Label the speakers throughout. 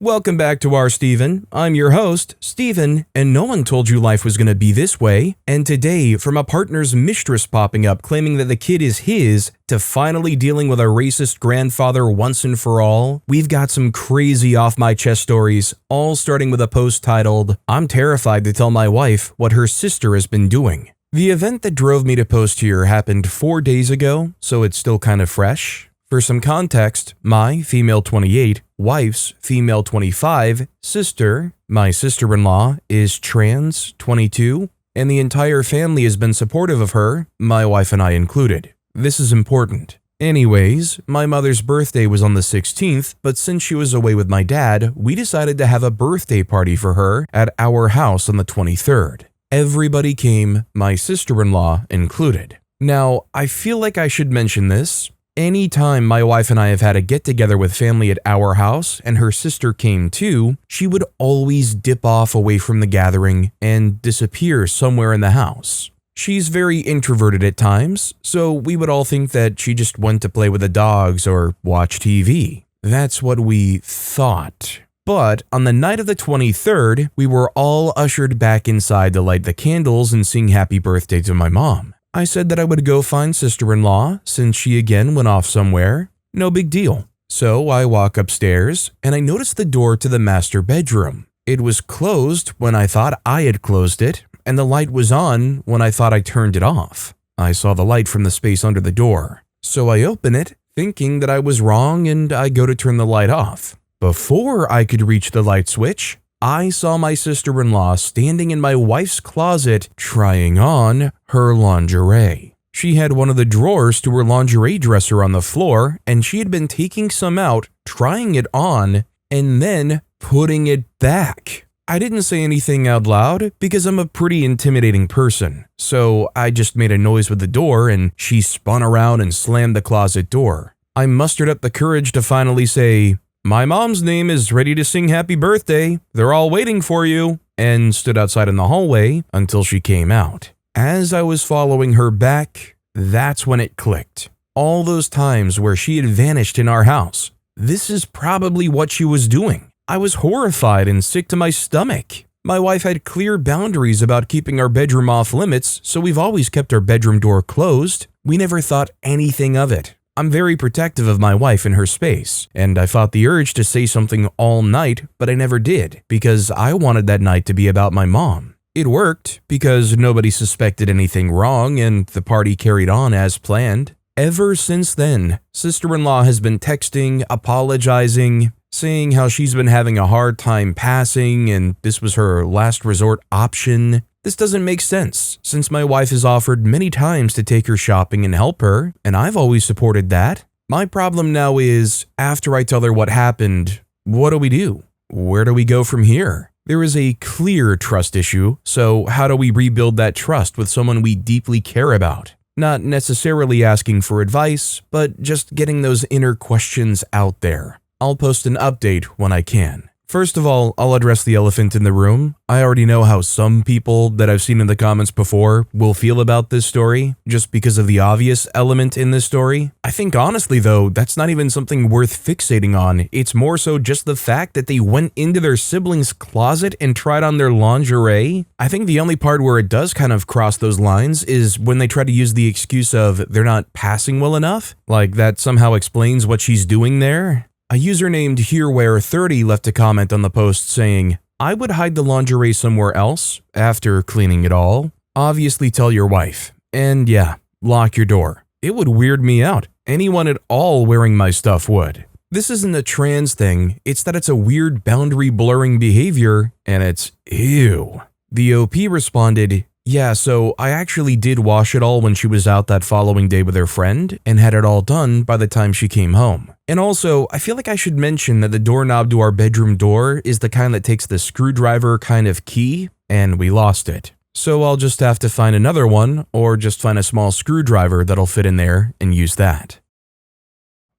Speaker 1: Welcome back to our Steven. I'm your host, Steven, and no one told you life was going to be this way. And today, from a partner's mistress popping up claiming that the kid is his, to finally dealing with a racist grandfather once and for all, we've got some crazy off-my-chest stories, all starting with a post titled, "I'm terrified to tell my wife what her sister has been doing." The event that drove me to post here happened 4 days ago, so it's still kind of fresh. For some context, my female 28, wife's female 25, sister, my sister-in-law, is trans 22, and the entire family has been supportive of her, my wife and I included. This is important. Anyways, my mother's birthday was on the 16th, but since she was away with my dad, we decided to have a birthday party for her at our house on the 23rd. Everybody came, my sister-in-law included. Now, I feel like I should mention this. Anytime my wife and I have had a get-together with family at our house and her sister came too, she would always dip off away from the gathering and disappear somewhere in the house. She's very introverted at times, so we would all think that she just went to play with the dogs or watch TV. That's what we thought. But on the night of the 23rd, we were all ushered back inside to light the candles and sing happy birthday to my mom. I said that I would go find sister-in-law since she again went off somewhere. No big deal. So I walk upstairs and I notice the door to the master bedroom. It was closed when I thought I had closed it, and the light was on when I thought I turned it off. I saw the light from the space under the door. So I open it, thinking that I was wrong, and I go to turn the light off. Before I could reach the light switch, I saw my sister-in-law standing in my wife's closet trying on her lingerie. She had one of the drawers to her lingerie dresser on the floor, and she had been taking some out, trying it on, and then putting it back. I didn't say anything out loud because I'm a pretty intimidating person, so I just made a noise with the door and she spun around and slammed the closet door. I mustered up the courage to finally say, "My mom's name is ready to sing happy birthday. They're all waiting for you," and stood outside in the hallway until she came out. As I was following her back, that's when it clicked. All those times where she had vanished in our house, this is probably what she was doing. I was horrified and sick to my stomach. My wife had clear boundaries about keeping our bedroom off limits, so we've always kept our bedroom door closed. We never thought anything of it. I'm very protective of my wife and her space, and I fought the urge to say something all night, but I never did, because I wanted that night to be about my mom. It worked, because nobody suspected anything wrong, and the party carried on as planned. Ever since then, sister-in-law has been texting, apologizing, saying how she's been having a hard time passing, and this was her last resort option. This doesn't make sense, since my wife has offered many times to take her shopping and help her, and I've always supported that. My problem now is, after I tell her what happened, what do we do? Where do we go from here? There is a clear trust issue, so how do we rebuild that trust with someone we deeply care about? Not necessarily asking for advice, but just getting those inner questions out there. I'll post an update when I can. First of all, I'll address the elephant in the room. I already know how some people that I've seen in the comments before will feel about this story, just because of the obvious element in this story. I think honestly though, that's not even something worth fixating on. It's more so just the fact that they went into their sibling's closet and tried on their lingerie. I think the only part where it does kind of cross those lines is when they try to use the excuse of they're not passing well enough. Like that somehow explains what she's doing there. A user named HereWhere30 left a comment on the post saying, "I would hide the lingerie somewhere else after cleaning it all. Obviously tell your wife. And yeah, lock your door. It would weird me out. Anyone at all wearing my stuff would." This isn't a trans thing, it's that it's a weird boundary blurring behavior, and it's ew. The OP responded, "Yeah, so I actually did wash it all when she was out that following day with her friend and had it all done by the time she came home. And also, I feel like I should mention that the doorknob to our bedroom door is the kind that takes the screwdriver kind of key, and we lost it. So I'll just have to find another one, or just find a small screwdriver that'll fit in there and use that."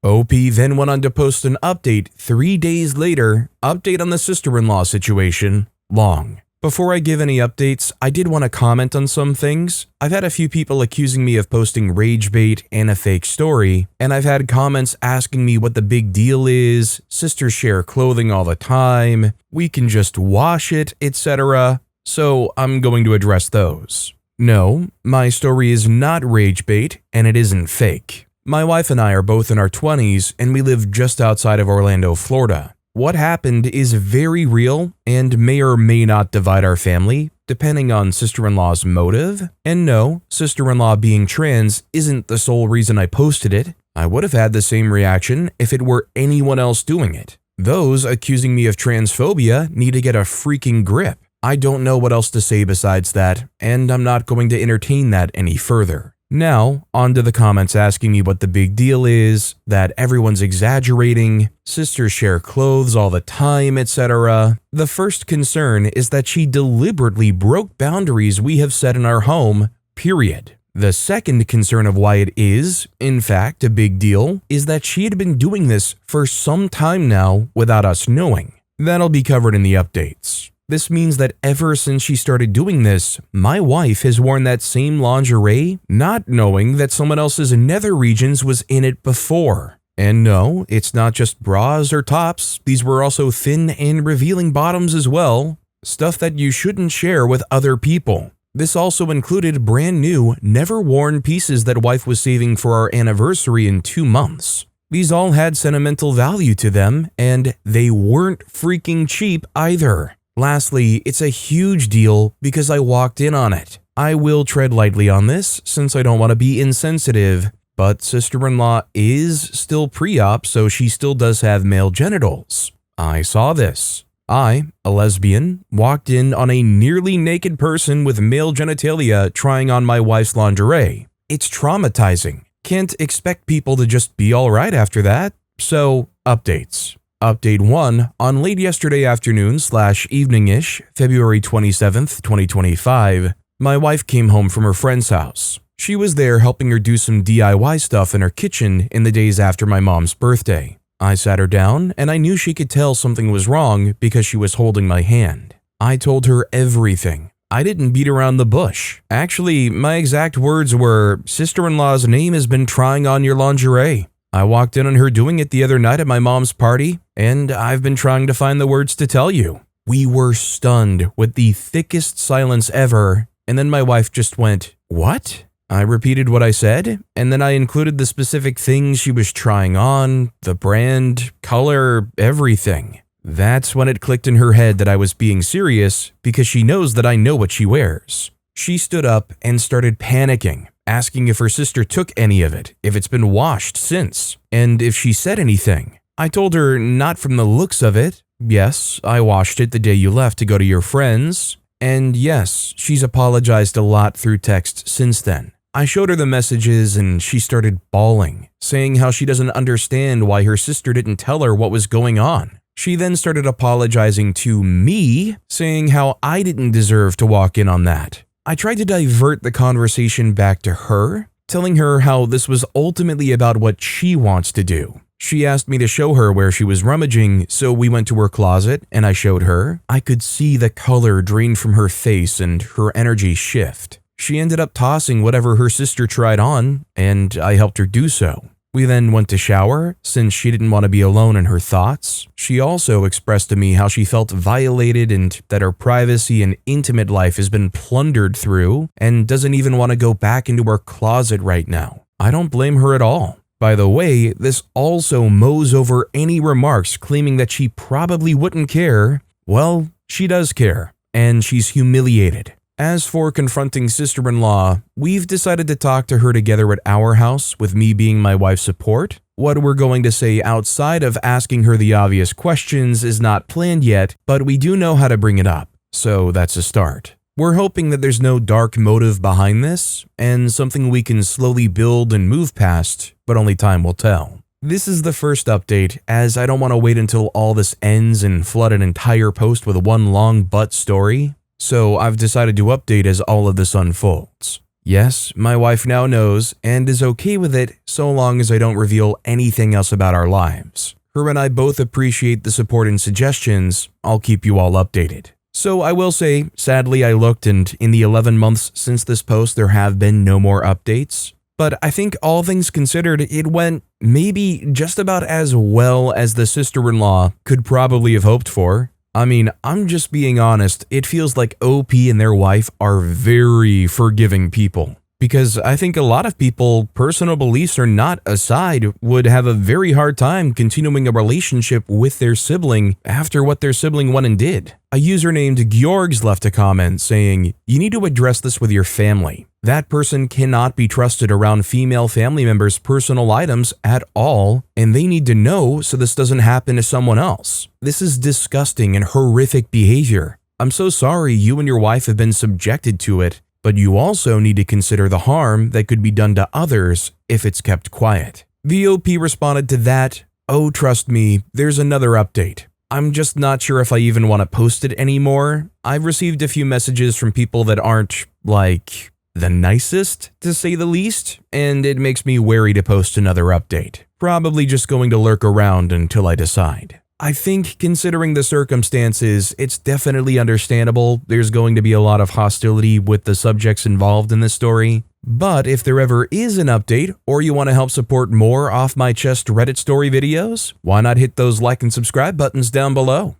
Speaker 1: OP then went on to post an update 3 days later, update on the sister-in-law situation, long. Before I give any updates, I did want to comment on some things. I've had a few people accusing me of posting rage bait and a fake story, and I've had comments asking me what the big deal is, sisters share clothing all the time, we can just wash it, etc. So I'm going to address those. No, my story is not rage bait, and it isn't fake. My wife and I are both in our 20s, and we live just outside of Orlando, Florida. What happened is very real and may or may not divide our family, depending on sister-in-law's motive. And no, sister-in-law being trans isn't the sole reason I posted it. I would have had the same reaction if it were anyone else doing it. Those accusing me of transphobia need to get a freaking grip. I don't know what else to say besides that, and I'm not going to entertain that any further. Now, on to the comments asking me what the big deal is, that everyone's exaggerating, sisters share clothes all the time, etc. The first concern is that she deliberately broke boundaries we have set in our home, period. The second concern of why it is, in fact, a big deal, is that she had been doing this for some time now without us knowing. That'll be covered in the updates. This means that ever since she started doing this, my wife has worn that same lingerie, not knowing that someone else's nether regions was in it before. And no, it's not just bras or tops, these were also thin and revealing bottoms as well, stuff that you shouldn't share with other people. This also included brand new, never worn pieces that wife was saving for our anniversary in 2 months. These all had sentimental value to them, and they weren't freaking cheap either. Lastly, it's a huge deal because I walked in on it. I will tread lightly on this since I don't want to be insensitive, but sister-in-law is still pre-op, so she still does have male genitals. I saw this. I, a lesbian, walked in on a nearly naked person with male genitalia trying on my wife's lingerie. It's traumatizing. Can't expect people to just be alright after that. So, updates. Update 1, on late yesterday afternoon/evening-ish, February 27th, 2025, my wife came home from her friend's house. She was there helping her do some DIY stuff in her kitchen in the days after my mom's birthday. I sat her down, and I knew she could tell something was wrong because she was holding my hand. I told her everything. I didn't beat around the bush. Actually, my exact words were, "Sister-in-law's name has been trying on your lingerie." I walked in on her doing it the other night at my mom's party, and I've been trying to find the words to tell you. We were stunned with the thickest silence ever, and then my wife just went, "What?" I repeated what I said, and then I included the specific things she was trying on, the brand, color, everything. That's when it clicked in her head that I was being serious because she knows that I know what she wears. She stood up and started panicking, asking if her sister took any of it, if it's been washed since, and if she said anything. I told her not from the looks of it. Yes, I washed it the day you left to go to your friends. And yes, she's apologized a lot through text since then. I showed her the messages and she started bawling, saying how she doesn't understand why her sister didn't tell her what was going on. She then started apologizing to me, saying how I didn't deserve to walk in on that. I tried to divert the conversation back to her, telling her how this was ultimately about what she wants to do. She asked me to show her where she was rummaging, so we went to her closet and I showed her. I could see the color drain from her face and her energy shift. She ended up tossing whatever her sister tried on, and I helped her do so. We then went to shower, since she didn't want to be alone in her thoughts. She also expressed to me how she felt violated and that her privacy and intimate life has been plundered through and doesn't even want to go back into her closet right now. I don't blame her at all. By the way, this also mows over any remarks claiming that she probably wouldn't care. Well, she does care, and she's humiliated. As for confronting sister-in-law, we've decided to talk to her together at our house, with me being my wife's support. What we're going to say outside of asking her the obvious questions is not planned yet, but we do know how to bring it up, so that's a start. We're hoping that there's no dark motive behind this, and something we can slowly build and move past, but only time will tell. This is the first update, as I don't want to wait until all this ends and flood an entire post with one long butt story. So I've decided to update as all of this unfolds. Yes, my wife now knows and is okay with it so long as I don't reveal anything else about our lives. Her and I both appreciate the support and suggestions. I'll keep you all updated. So I will say, sadly I looked and in the 11 months since this post there have been no more updates. But I think all things considered, it went maybe just about as well as the sister-in-law could probably have hoped for. I mean, I'm just being honest, it feels like OP and their wife are very forgiving people. Because I think a lot of people, personal beliefs or not aside, would have a very hard time continuing a relationship with their sibling after what their sibling went and did. A user named Georgs left a comment saying, "You need to address this with your family. That person cannot be trusted around female family members' personal items at all, and they need to know so this doesn't happen to someone else. This is disgusting and horrific behavior. I'm so sorry you and your wife have been subjected to it, but you also need to consider the harm that could be done to others if it's kept quiet." The OP responded to that, "Oh, trust me, there's another update. I'm just not sure if I even want to post it anymore. I've received a few messages from people that aren't, like, the nicest, to say the least, and it makes me wary to post another update. Probably just going to lurk around until I decide." I think considering the circumstances, it's definitely understandable there's going to be a lot of hostility with the subjects involved in this story. But if there ever is an update, or you want to help support more Off My Chest Reddit story videos, why not hit those like and subscribe buttons down below.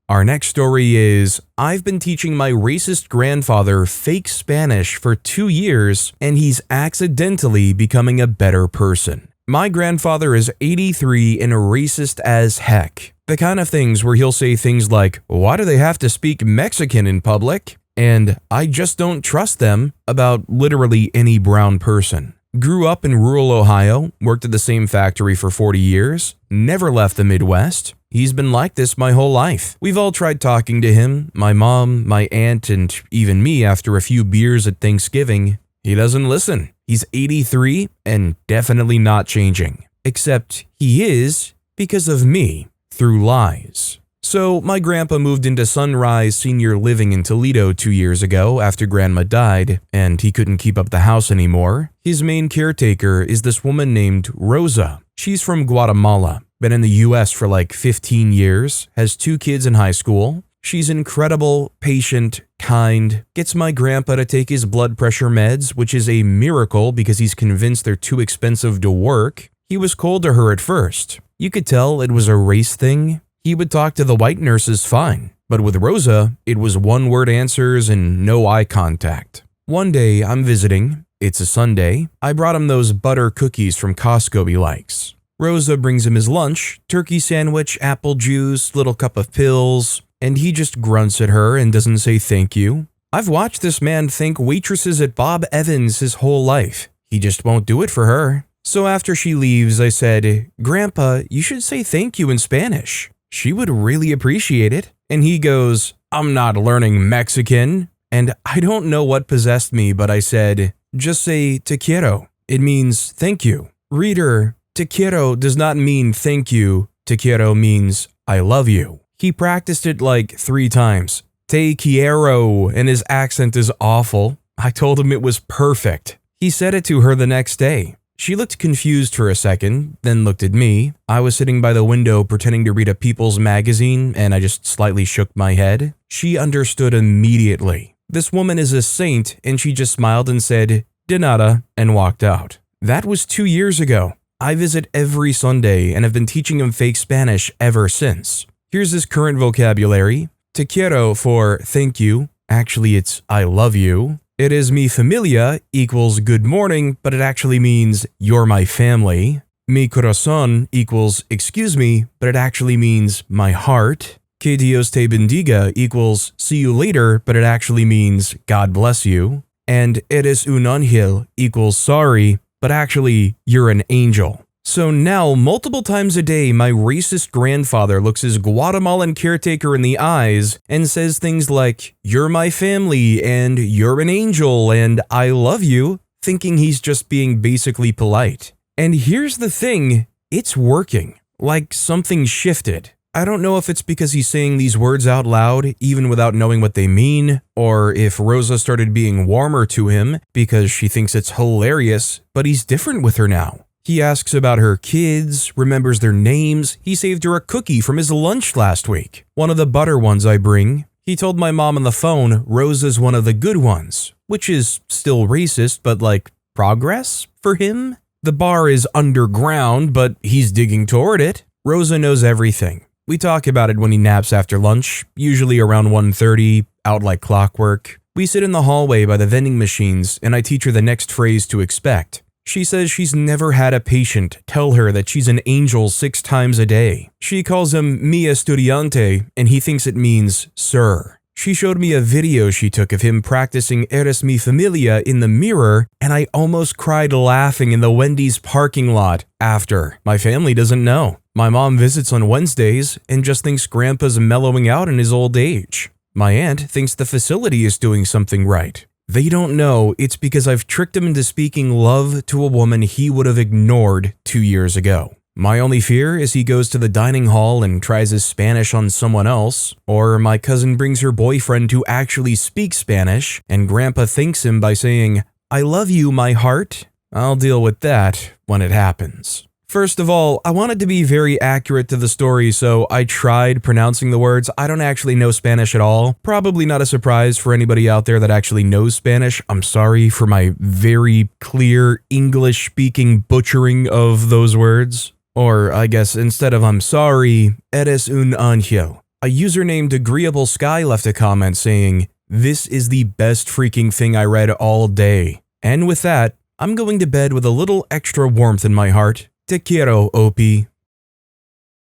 Speaker 1: Our next story is, I've been teaching my racist grandfather fake Spanish for 2 years, and he's accidentally becoming a better person. My grandfather is 83 and racist as heck. The kind of things where he'll say things like, "Why do they have to speak Mexican in public?" and "I just don't trust them" about literally any brown person. Grew up in rural Ohio, worked at the same factory for 40 years, never left the Midwest. He's been like this my whole life. We've all tried talking to him, my mom, my aunt, and even me after a few beers at Thanksgiving. He doesn't listen. He's 83 and definitely not changing. Except he is because of me, through lies. So my grandpa moved into Sunrise Senior Living in Toledo 2 years ago after grandma died, and he couldn't keep up the house anymore. His main caretaker is this woman named Rosa. She's from Guatemala, been in the US for like 15 years, has 2 kids in high school. She's incredible, patient, kind, gets my grandpa to take his blood pressure meds, which is a miracle because he's convinced they're too expensive to work. He was cold to her at first. You could tell it was a race thing. He would talk to the white nurses fine, but with Rosa, it was one-word answers and no eye contact. One day, I'm visiting. It's a Sunday. I brought him those butter cookies from Costco he likes. Rosa brings him his lunch, turkey sandwich, apple juice, little cup of pills, and he just grunts at her and doesn't say thank you. I've watched this man thank waitresses at Bob Evans his whole life. He just won't do it for her. So after she leaves, I said, "Grandpa, you should say thank you in Spanish. She would really appreciate it." And he goes, "I'm not learning Mexican." And I don't know what possessed me, but I said, "Just say te quiero. It means thank you." Reader, te quiero does not mean thank you. Te quiero means I love you. He practiced it like 3 times. Te quiero, and his accent is awful. I told him it was perfect. He said it to her the next day. She looked confused for a second, then looked at me. I was sitting by the window pretending to read a People's magazine, and I just slightly shook my head. She understood immediately. This woman is a saint, and she just smiled and said, "De nada," and walked out. That was 2 years ago. I visit every Sunday and have been teaching him fake Spanish ever since. Here's his current vocabulary. Te quiero for thank you. Actually, it's I love you. It is mi familia equals good morning, but it actually means you're my family. Mi corazón equals excuse me, but it actually means my heart. Que Dios te bendiga equals see you later, but it actually means God bless you. And eres un ángel equals sorry, but actually you're an angel. So now, multiple times a day, my racist grandfather looks his Guatemalan caretaker in the eyes and says things like, "You're my family," and "You're an angel," and "I love you," thinking he's just being basically polite. And here's the thing, it's working. Like something shifted. I don't know if it's because he's saying these words out loud, even without knowing what they mean, or if Rosa started being warmer to him because she thinks it's hilarious, but he's different with her now. He asks about her kids, remembers their names. He saved her a cookie from his lunch last week, one of the butter ones I bring. He told my mom on the phone Rosa's one of the good ones, which is still racist, but like progress for him? The bar is underground, but he's digging toward it. Rosa knows everything. We talk about it when he naps after lunch, usually around 1:30, out like clockwork. We sit in the hallway by the vending machines and I teach her the next phrase to expect. She says she's never had a patient tell her that she's an angel 6 times a day. She calls him mi estudiante and he thinks it means sir. She showed me a video she took of him practicing Eres mi familia in the mirror and I almost cried laughing in the Wendy's parking lot after. My family doesn't know. My mom visits on Wednesdays and just thinks Grandpa's mellowing out in his old age. My aunt thinks the facility is doing something right. They don't know it's because I've tricked him into speaking love to a woman he would have ignored 2 years ago. My only fear is he goes to the dining hall and tries his Spanish on someone else, or my cousin brings her boyfriend who actually speaks Spanish and Grandpa thanks him by saying, "I love you, my heart." I'll deal with that when it happens. First of all, I wanted to be very accurate to the story, so I tried pronouncing the words. I don't actually know Spanish at all. Probably not a surprise for anybody out there that actually knows Spanish. I'm sorry for my very clear English-speaking butchering of those words. Or I guess instead of I'm sorry, eres un ángel. A user named Agreeable Sky left a comment saying, "This is the best freaking thing I read all day." And with that, I'm going to bed with a little extra warmth in my heart. Te quiero, Opie.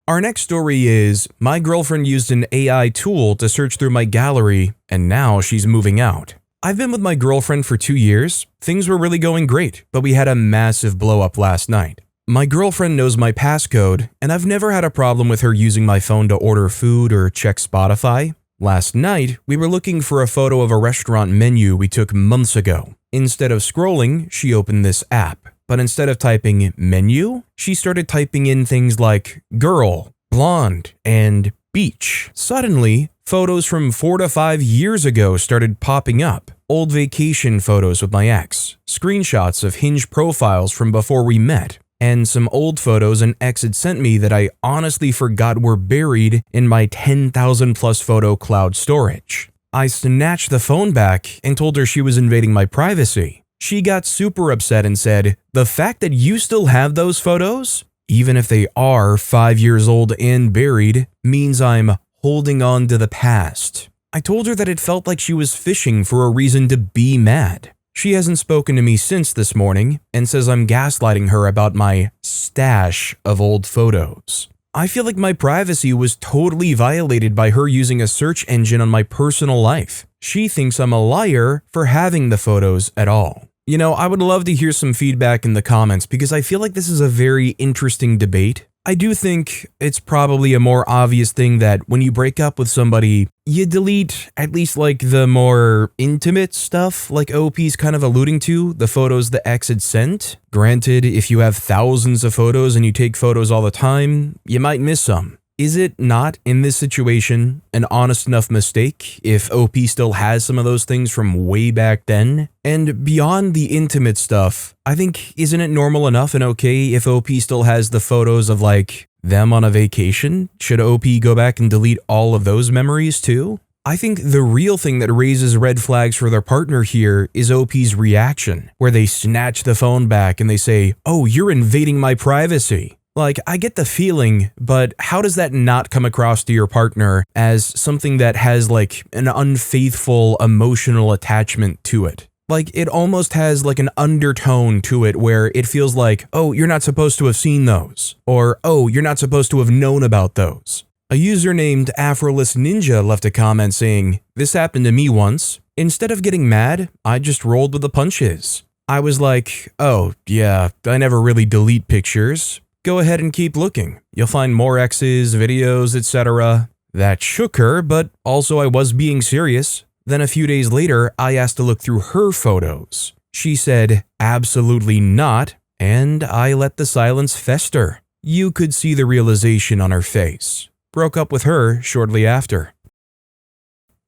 Speaker 1: Our next story is, my girlfriend used an AI tool to search through my gallery, and now she's moving out. I've been with my girlfriend for 2 years. Things were really going great, but we had a massive blow up last night. My girlfriend knows my passcode, and I've never had a problem with her using my phone to order food or check Spotify. Last night, we were looking for a photo of a restaurant menu we took months ago. Instead of scrolling, she opened this app. But instead of typing menu, she started typing in things like girl, blonde, and beach. Suddenly, photos from 4 to 5 years ago started popping up. Old vacation photos with my ex, screenshots of Hinge profiles from before we met, and some old photos an ex had sent me that I honestly forgot were buried in my 10,000 plus photo cloud storage. I snatched the phone back and told her she was invading my privacy. She got super upset and said, "The fact that you still have those photos, even if they are 5 years old and buried, means I'm holding on to the past." I told her that it felt like she was fishing for a reason to be mad. She hasn't spoken to me since this morning and says I'm gaslighting her about my stash of old photos. I feel like my privacy was totally violated by her using a search engine on my personal life. She thinks I'm a liar for having the photos at all. You know, I would love to hear some feedback in the comments because I feel like this is a very interesting debate. I do think it's probably a more obvious thing that when you break up with somebody, you delete at least like the more intimate stuff, like OP's kind of alluding to, the photos the ex had sent. Granted, if you have thousands of photos and you take photos all the time, you might miss some. Is it not, in this situation, an honest enough mistake if OP still has some of those things from way back then? And beyond the intimate stuff, I think, isn't it normal enough and okay if OP still has the photos of, like, them on a vacation? Should OP go back and delete all of those memories too? I think the real thing that raises red flags for their partner here is OP's reaction, where they snatch the phone back and they say, "Oh, you're invading my privacy." Like, I get the feeling, but how does that not come across to your partner as something that has like an unfaithful emotional attachment to it? Like, it almost has like an undertone to it where it feels like, oh, you're not supposed to have seen those, or oh, you're not supposed to have known about those. A user named Afroless Ninja left a comment saying, "This happened to me once. Instead of getting mad, I just rolled with the punches. I was like, oh yeah, I never really delete pictures. Go ahead and keep looking. You'll find more exes, videos, etc." That shook her, but also I was being serious. Then a few days later, I asked to look through her photos. She said, absolutely not, and I let the silence fester. You could see the realization on her face. Broke up with her shortly after.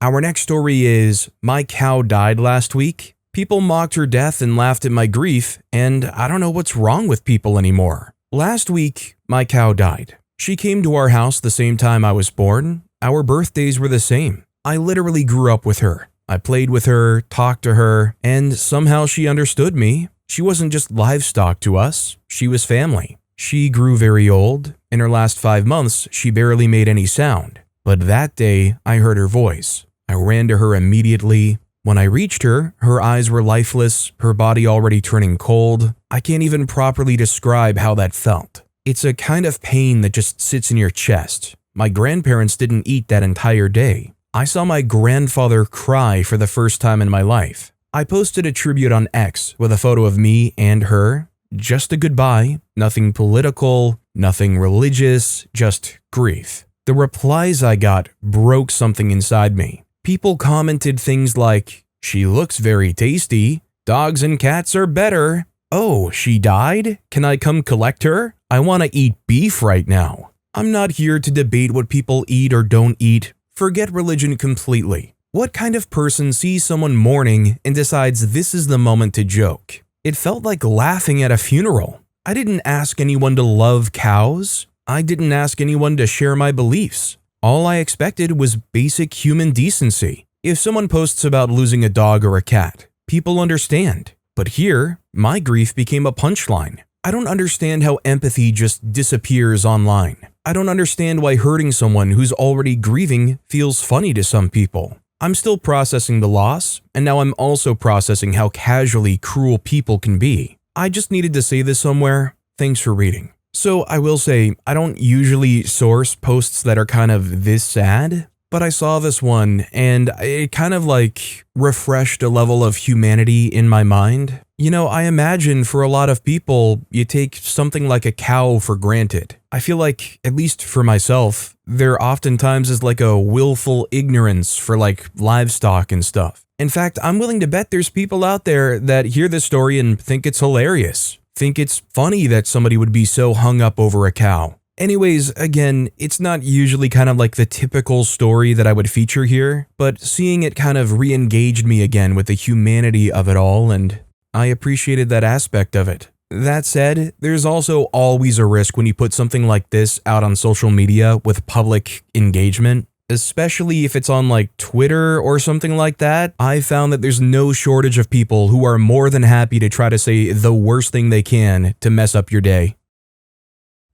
Speaker 1: Our next story is, my cow died last week. People mocked her death and laughed at my grief, and I don't know what's wrong with people anymore. Last week, my cow died. She came to our house the same time I was born. Our birthdays were the same. I literally grew up with her. I played with her, talked to her, and somehow she understood me. She wasn't just livestock to us, she was family. She grew very old. In her last 5 months, she barely made any sound. But that day, I heard her voice. I ran to her immediately. When I reached her, her eyes were lifeless, her body already turning cold. I can't even properly describe how that felt. It's a kind of pain that just sits in your chest. My grandparents didn't eat that entire day. I saw my grandfather cry for the first time in my life. I posted a tribute on X with a photo of me and her. Just a goodbye, nothing political, nothing religious, just grief. The replies I got broke something inside me. People commented things like, "She looks very tasty. Dogs and cats are better. Oh, she died? Can I come collect her? I want to eat beef right now." I'm not here to debate what people eat or don't eat. Forget religion completely. What kind of person sees someone mourning and decides this is the moment to joke? It felt like laughing at a funeral. I didn't ask anyone to love cows. I didn't ask anyone to share my beliefs. All I expected was basic human decency. If someone posts about losing a dog or a cat, people understand. But here, my grief became a punchline. I don't understand how empathy just disappears online. I don't understand why hurting someone who's already grieving feels funny to some people. I'm still processing the loss, and now I'm also processing how casually cruel people can be. I just needed to say this somewhere. Thanks for reading. So I will say, I don't usually source posts that are kind of this sad, but I saw this one and it kind of like refreshed a level of humanity in my mind. You know, I imagine for a lot of people, you take something like a cow for granted. I feel like, at least for myself, there oftentimes is like a willful ignorance for like livestock and stuff. In fact, I'm willing to bet there's people out there that hear this story and think it's hilarious. Think it's funny that somebody would be so hung up over a cow. Anyways, again, it's not usually kind of like the typical story that I would feature here, but seeing it kind of re-engaged me again with the humanity of it all, and I appreciated that aspect of it. That said, there's also always a risk when you put something like this out on social media with public engagement, especially if it's on like Twitter or something like that. I found that there's no shortage of people who are more than happy to try to say the worst thing they can to mess up your day.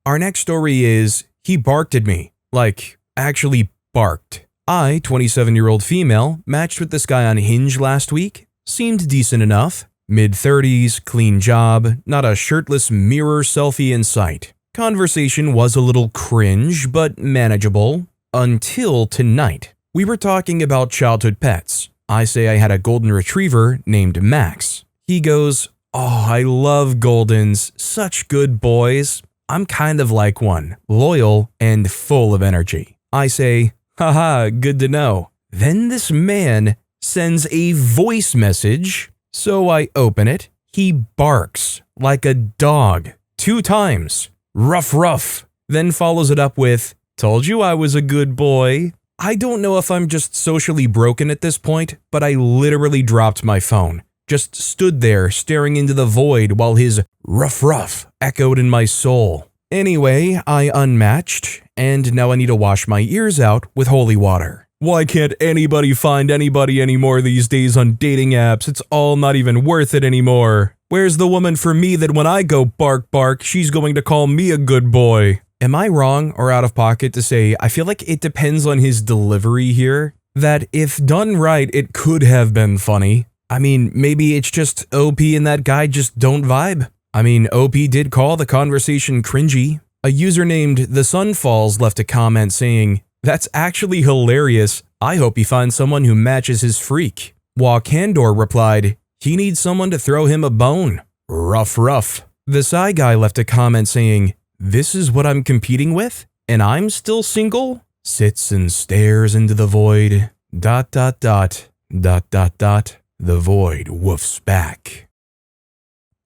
Speaker 1: Our next story is, he barked at me. Like, actually barked. I, 27-year-old female, matched with this guy on Hinge last week. Seemed decent enough. Mid-30s, clean job, not a shirtless mirror selfie in sight. Conversation was a little cringe, but manageable. Until tonight. We were talking about childhood pets. I say I had a golden retriever named Max. He goes, "Oh, I love Goldens, such good boys. I'm kind of like one, loyal and full of energy." I say, "Haha, good to know." Then this man sends a voice message, so I open it. He barks like a dog 2 times. Ruff, ruff. Then follows it up with, "Told you I was a good boy." I don't know if I'm just socially broken at this point, but I literally dropped my phone. Just stood there staring into the void while his ruff ruff echoed in my soul. Anyway, I unmatched, and now I need to wash my ears out with holy water. Why can't anybody find anybody anymore these days on dating apps? It's all not even worth it anymore. Where's the woman for me that when I go bark bark, she's going to call me a good boy? Am I wrong or out of pocket to say I feel like it depends on his delivery here? That if done right, it could have been funny. I mean, maybe it's just OP and that guy just don't vibe. I mean, OP did call the conversation cringy. A user named The Sun Falls left a comment saying, "That's actually hilarious. I hope he finds someone who matches his freak." While Candor replied, "He needs someone to throw him a bone." Ruff ruff. The Psy guy left a comment saying, "This is what I'm competing with? And I'm still single?" Sits and stares into the void. ... The void woofs back.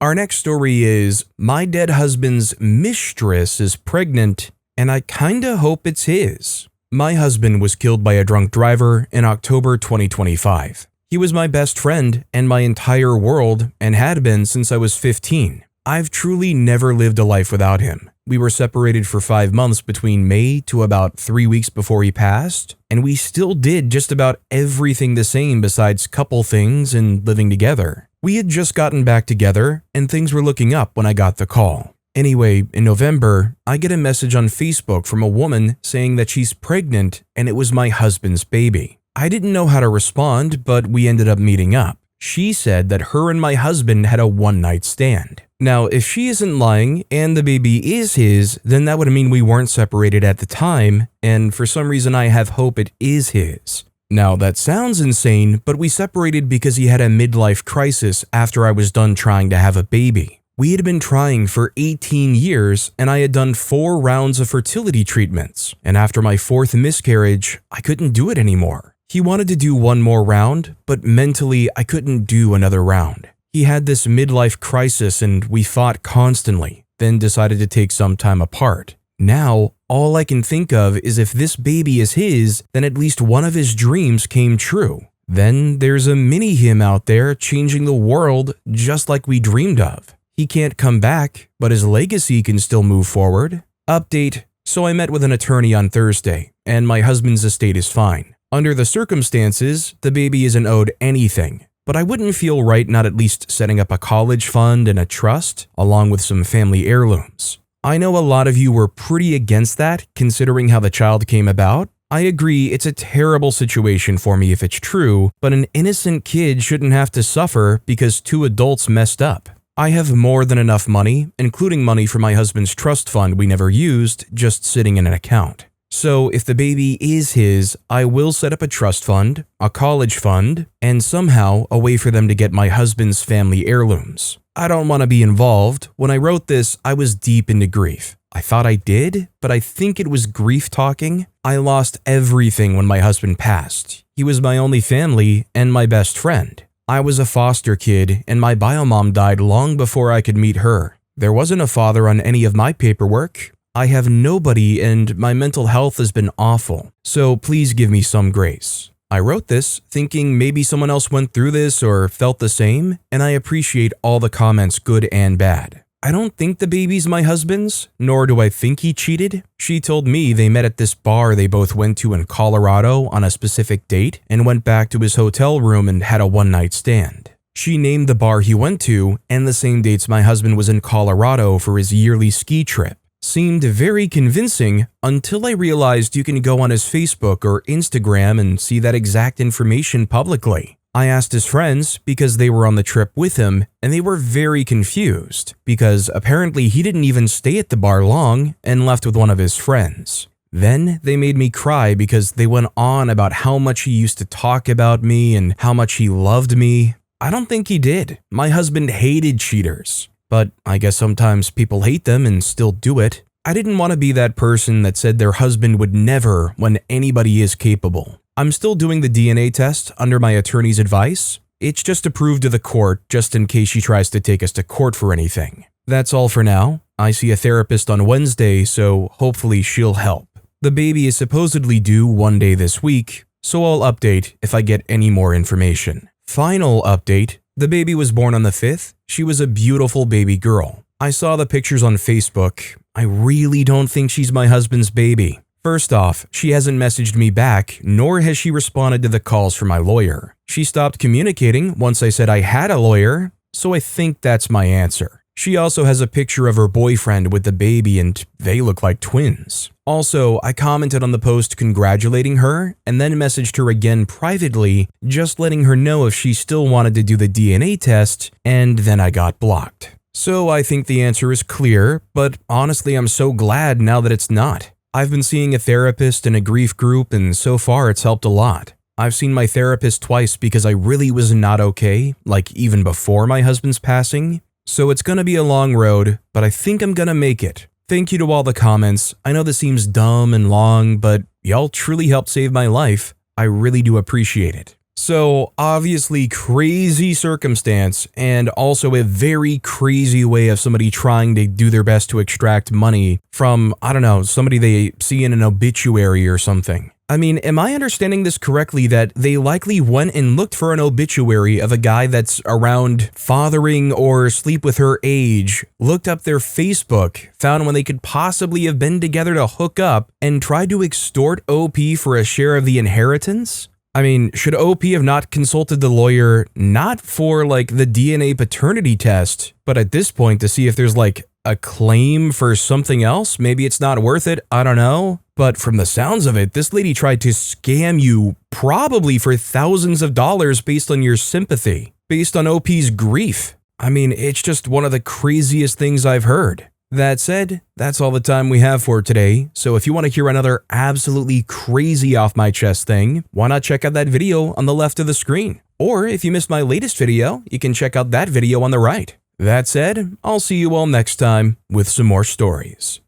Speaker 1: Our next story is, my dead husband's mistress is pregnant, and I kinda hope it's his. My husband was killed by a drunk driver in October 2025. He was my best friend and my entire world and had been since I was 15. I've truly never lived a life without him. We were separated for 5 months between May to about 3 weeks before he passed, and we still did just about everything the same besides couple things and living together. We had just gotten back together, and things were looking up when I got the call. Anyway, in November, I get a message on Facebook from a woman saying that she's pregnant and it was my husband's baby. I didn't know how to respond, but we ended up meeting up. She said that her and my husband had a one-night stand. Now, if she isn't lying and the baby is his, then that would mean we weren't separated at the time, and for some reason I have hope it is his. Now, that sounds insane, but we separated because he had a midlife crisis after I was done trying to have a baby. We had been trying for 18 years, and I had done 4 rounds of fertility treatments, and after my 4th miscarriage, I couldn't do it anymore. He wanted to do one more round, but mentally I couldn't do another round. He had this midlife crisis and we fought constantly, then decided to take some time apart. Now, all I can think of is if this baby is his, then at least one of his dreams came true. Then there's a mini him out there changing the world just like we dreamed of. He can't come back, but his legacy can still move forward. Update: so I met with an attorney on Thursday, and my husband's estate is fine. Under the circumstances, the baby isn't owed anything, but I wouldn't feel right not at least setting up a college fund and a trust, along with some family heirlooms. I know a lot of you were pretty against that, considering how the child came about. I agree it's a terrible situation for me if it's true, but an innocent kid shouldn't have to suffer because 2 adults messed up. I have more than enough money, including money for my husband's trust fund we never used, just sitting in an account. So if the baby is his, I will set up a trust fund, a college fund, and somehow a way for them to get my husband's family heirlooms. I don't want to be involved. When I wrote this, I was deep into grief. I thought I did, but I think it was grief talking. I lost everything when my husband passed. He was my only family and my best friend. I was a foster kid, and my biomom died long before I could meet her. There wasn't a father on any of my paperwork. I have nobody and my mental health has been awful, so please give me some grace. I wrote this thinking maybe someone else went through this or felt the same, and I appreciate all the comments, good and bad. I don't think the baby's my husband's, nor do I think he cheated. She told me they met at this bar they both went to in Colorado on a specific date and went back to his hotel room and had a one-night stand. She named the bar he went to and the same dates my husband was in Colorado for his yearly ski trip. Seemed very convincing until I realized you can go on his Facebook or Instagram and see that exact information publicly. I asked his friends because they were on the trip with him and they were very confused because apparently he didn't even stay at the bar long and left with one of his friends. Then they made me cry because they went on about how much he used to talk about me and how much he loved me. I don't think he did. My husband hated cheaters. But I guess sometimes people hate them and still do it. I didn't want to be that person that said their husband would never when anybody is capable. I'm still doing the DNA test under my attorney's advice. It's just approved to the court just in case she tries to take us to court for anything. That's all for now. I see a therapist on Wednesday, so hopefully she'll help. The baby is supposedly due one day this week, so I'll update if I get any more information. Final update. The baby was born on the 5th. She was a beautiful baby girl. I saw the pictures on Facebook. I really don't think she's my husband's baby. First off, she hasn't messaged me back, nor has she responded to the calls from my lawyer. She stopped communicating once I said I had a lawyer, so I think that's my answer. She also has a picture of her boyfriend with the baby and they look like twins. Also, I commented on the post congratulating her and then messaged her again privately, just letting her know if she still wanted to do the DNA test, and then I got blocked. So I think the answer is clear, but honestly I'm so glad now that it's not. I've been seeing a therapist and a grief group and so far it's helped a lot. I've seen my therapist twice because I really was not okay, like even before my husband's passing. So it's gonna be a long road, but I think I'm gonna make it. Thank you to all the comments. I know this seems dumb and long, but y'all truly helped save my life. I really do appreciate it. So obviously crazy circumstance and also a very crazy way of somebody trying to do their best to extract money from, I don't know, somebody they see in an obituary or something. I mean, am I understanding this correctly that they likely went and looked for an obituary of a guy that's around fathering or sleep with her age, looked up their Facebook, found when they could possibly have been together to hook up, and tried to extort OP for a share of the inheritance? I mean, should OP have not consulted the lawyer not for like the DNA paternity test, but at this point to see if there's like a claim for something else? Maybe it's not worth it, I don't know. But from the sounds of it, this lady tried to scam you probably for thousands of dollars based on your sympathy, based on OP's grief. I mean, it's just one of the craziest things I've heard. That said, that's all the time we have for today, so if you want to hear another absolutely crazy off my chest thing, why not check out that video on the left of the screen? Or if you missed my latest video, you can check out that video on the right. That said, I'll see you all next time with some more stories.